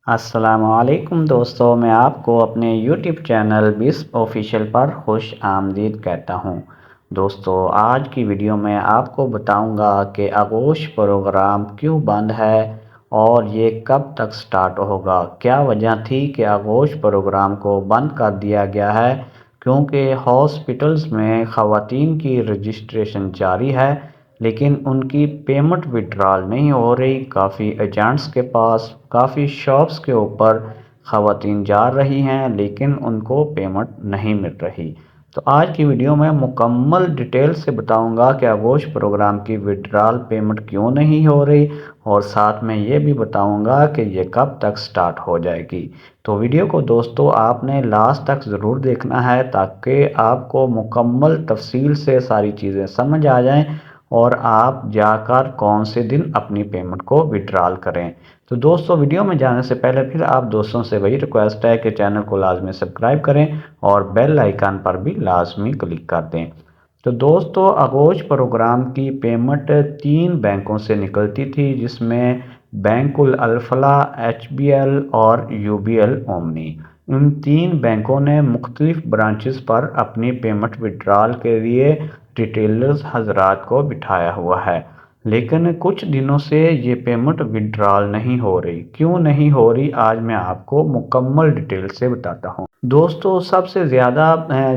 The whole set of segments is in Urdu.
السلام علیکم دوستو، میں آپ کو اپنے یوٹیوب چینل بسپ آفیشیل پر خوش آمدید کہتا ہوں۔ دوستو، آج کی ویڈیو میں آپ کو بتاؤں گا کہ آغوش پروگرام کیوں بند ہے اور یہ کب تک سٹارٹ ہوگا۔ کیا وجہ تھی کہ آغوش پروگرام کو بند کر دیا گیا ہے؟ کیونکہ ہاسپٹلز میں خواتین کی رجسٹریشن جاری ہے لیکن ان کی پیمنٹ وڈرال نہیں ہو رہی۔ کافی ایجنٹس کے پاس، کافی شاپس کے اوپر خواتین جا رہی ہیں لیکن ان کو پیمنٹ نہیں مل رہی۔ تو آج کی ویڈیو میں مکمل ڈیٹیل سے بتاؤں گا کہ آغوش پروگرام کی وڈرال پیمنٹ کیوں نہیں ہو رہی، اور ساتھ میں یہ بھی بتاؤں گا کہ یہ کب تک سٹارٹ ہو جائے گی۔ تو ویڈیو کو دوستو آپ نے لاسٹ تک ضرور دیکھنا ہے تاکہ آپ کو مکمل تفصیل سے ساری چیزیں سمجھ آ جائیں اور آپ جا کر کون سے دن اپنی پیمنٹ کو وڈرال کریں۔ تو دوستو، ویڈیو میں جانے سے پہلے پھر آپ دوستوں سے وہی ریکویسٹ ہے کہ چینل کو لازمی سبسکرائب کریں اور بیل آئیکن پر بھی لازمی کلک کر دیں۔ تو دوستو، آغوش پروگرام کی پیمنٹ 3 بینکوں سے نکلتی تھی، جس میں bank Alfalah, H be L اور یو بی ایل اومنی۔ ان 3 بینکوں نے مختلف برانچز پر اپنی پیمنٹ وڈرال کے لیے ریٹیلرز حضرات کو بٹھایا ہوا ہے، لیکن کچھ دنوں سے یہ پیمنٹ وڈرال نہیں ہو رہی۔ کیوں نہیں ہو رہی، آج میں آپ کو مکمل ڈیٹیل سے بتاتا ہوں۔ دوستو، سب سے زیادہ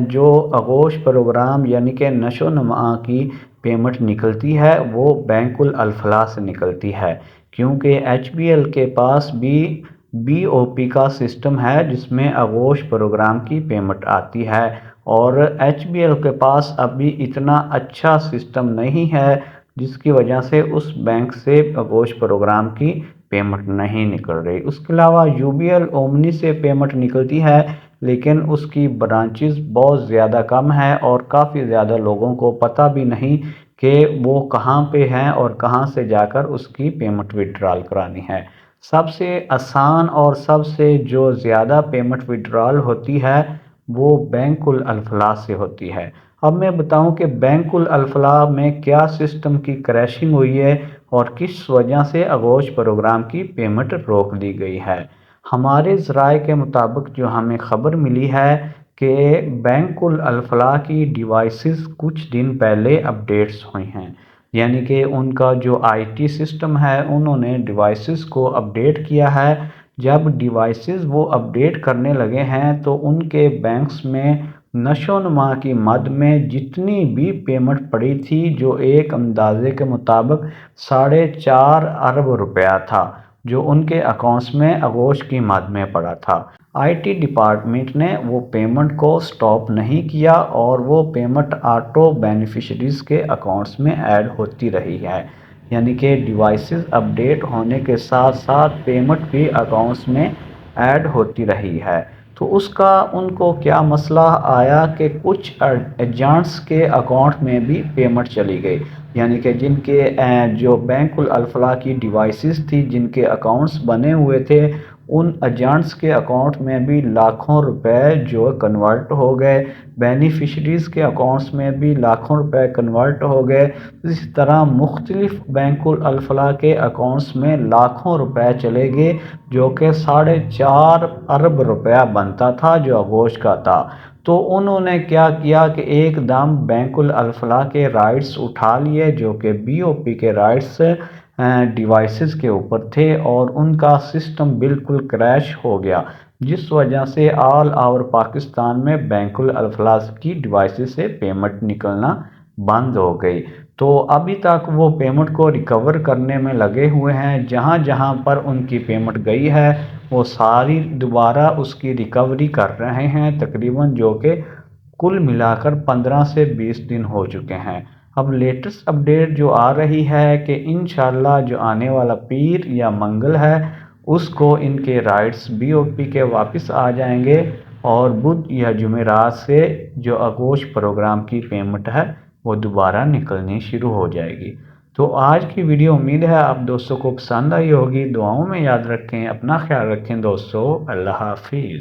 جو آغوش پروگرام یعنی کہ نشو و نما کی پیمنٹ نکلتی ہے وہ بینک الفلاح سے نکلتی ہے، کیونکہ ایچ بی ایل کے پاس بھی بی او پی کا سسٹم ہے جس میں آغوش پروگرام کی پیمنٹ آتی ہے، اور ایچ بی ایل کے پاس ابھی اتنا اچھا سسٹم نہیں ہے جس کی وجہ سے اس بینک سے آغوش پروگرام کی پیمنٹ نہیں نکل رہی۔ اس کے علاوہ یو بی ایل اومنی سے پیمنٹ نکلتی ہے لیکن اس کی برانچز بہت زیادہ کم ہے اور کافی زیادہ لوگوں کو پتہ بھی نہیں کہ وہ کہاں پہ ہیں اور کہاں سے جا کر اس کی پیمنٹ وڈرال کرانی ہے۔ سب سے آسان اور سب سے جو زیادہ پیمنٹ وڈرال ہوتی ہے وہ بینک الفلاح سے ہوتی ہے۔ اب میں بتاؤں کہ بینک الفلاح میں کیا سسٹم کی کریشنگ ہوئی ہے اور کس وجہ سے آغوش پروگرام کی پیمنٹ روک دی گئی ہے۔ ہمارے ذرائع کے مطابق جو ہمیں خبر ملی ہے کہ بینک الفلاح کی ڈیوائسز کچھ دن پہلے اپڈیٹس ہوئی ہیں، یعنی کہ ان کا جو آئی ٹی سسٹم ہے انہوں نے ڈیوائسز کو اپڈیٹ کیا ہے۔ جب ڈیوائسز وہ اپڈیٹ کرنے لگے ہیں تو ان کے بینکس میں نشو و نما کی مد میں جتنی بھی پیمنٹ پڑی تھی، جو ایک اندازے کے مطابق 4.5 ارب روپیہ تھا، جو ان کے اکاؤنٹس میں آغوش کی مد میں پڑا تھا، آئی ٹی ڈپارٹمنٹ نے وہ پیمنٹ کو سٹاپ نہیں کیا اور وہ پیمنٹ آٹو بینیفیشریز کے اکاؤنٹس میں ایڈ ہوتی رہی ہے، یعنی کہ ڈیوائسز اپڈیٹ ہونے کے ساتھ ساتھ پیمنٹ بھی اکاؤنٹس میں ایڈ ہوتی رہی ہے۔ تو اس کا ان کو کیا مسئلہ آیا کہ کچھ ایجنٹس کے اکاؤنٹ میں بھی پیمنٹ چلی گئی، یعنی کہ جن کے جو بینک الفلاح کی ڈیوائسز تھی، جن کے اکاؤنٹس بنے ہوئے تھے، ان ایجنٹس کے اکاؤنٹ میں بھی لاکھوں روپے جو کنورٹ ہو گئے، بینیفیشریز کے اکاؤنٹس میں بھی لاکھوں روپے کنورٹ ہو گئے۔ اس طرح مختلف بینک الفلاح کے اکاؤنٹس میں لاکھوں روپے چلے گئے، جو کہ 4.5 ارب روپیہ بنتا تھا جو آغوش کا تھا۔ تو انہوں نے کیا کیا کہ ایک دم بینک الفلاح کے رائٹس اٹھا لیے، جو کہ بی او پی کے رائٹس ڈیوائسز کے اوپر تھے، اور ان کا سسٹم بالکل کریش ہو گیا، جس وجہ سے آل اوور پاکستان میں بینک الفلاح کی ڈیوائسز سے پیمنٹ نکلنا بند ہو گئی۔ تو ابھی تک وہ پیمنٹ کو ریکور کرنے میں لگے ہوئے ہیں، جہاں جہاں پر ان کی پیمنٹ گئی ہے وہ ساری دوبارہ اس کی ریکوری کر رہے ہیں، تقریباً جو کہ کل ملا کر 15 سے 20 دن ہو چکے ہیں۔ اب لیٹسٹ اپڈیٹ جو آ رہی ہے کہ انشاءاللہ جو آنے والا پیر یا منگل ہے اس کو ان کے رائٹس بی او پی کے واپس آ جائیں گے، اور بدھ یا جمعرات سے جو آغوش پروگرام کی پیمنٹ ہے وہ دوبارہ نکلنی شروع ہو جائے گی۔ تو آج کی ویڈیو امید ہے آپ دوستوں کو پسند آئی ہوگی۔ دعاؤں میں یاد رکھیں، اپنا خیال رکھیں دوستو۔ اللہ حافظ۔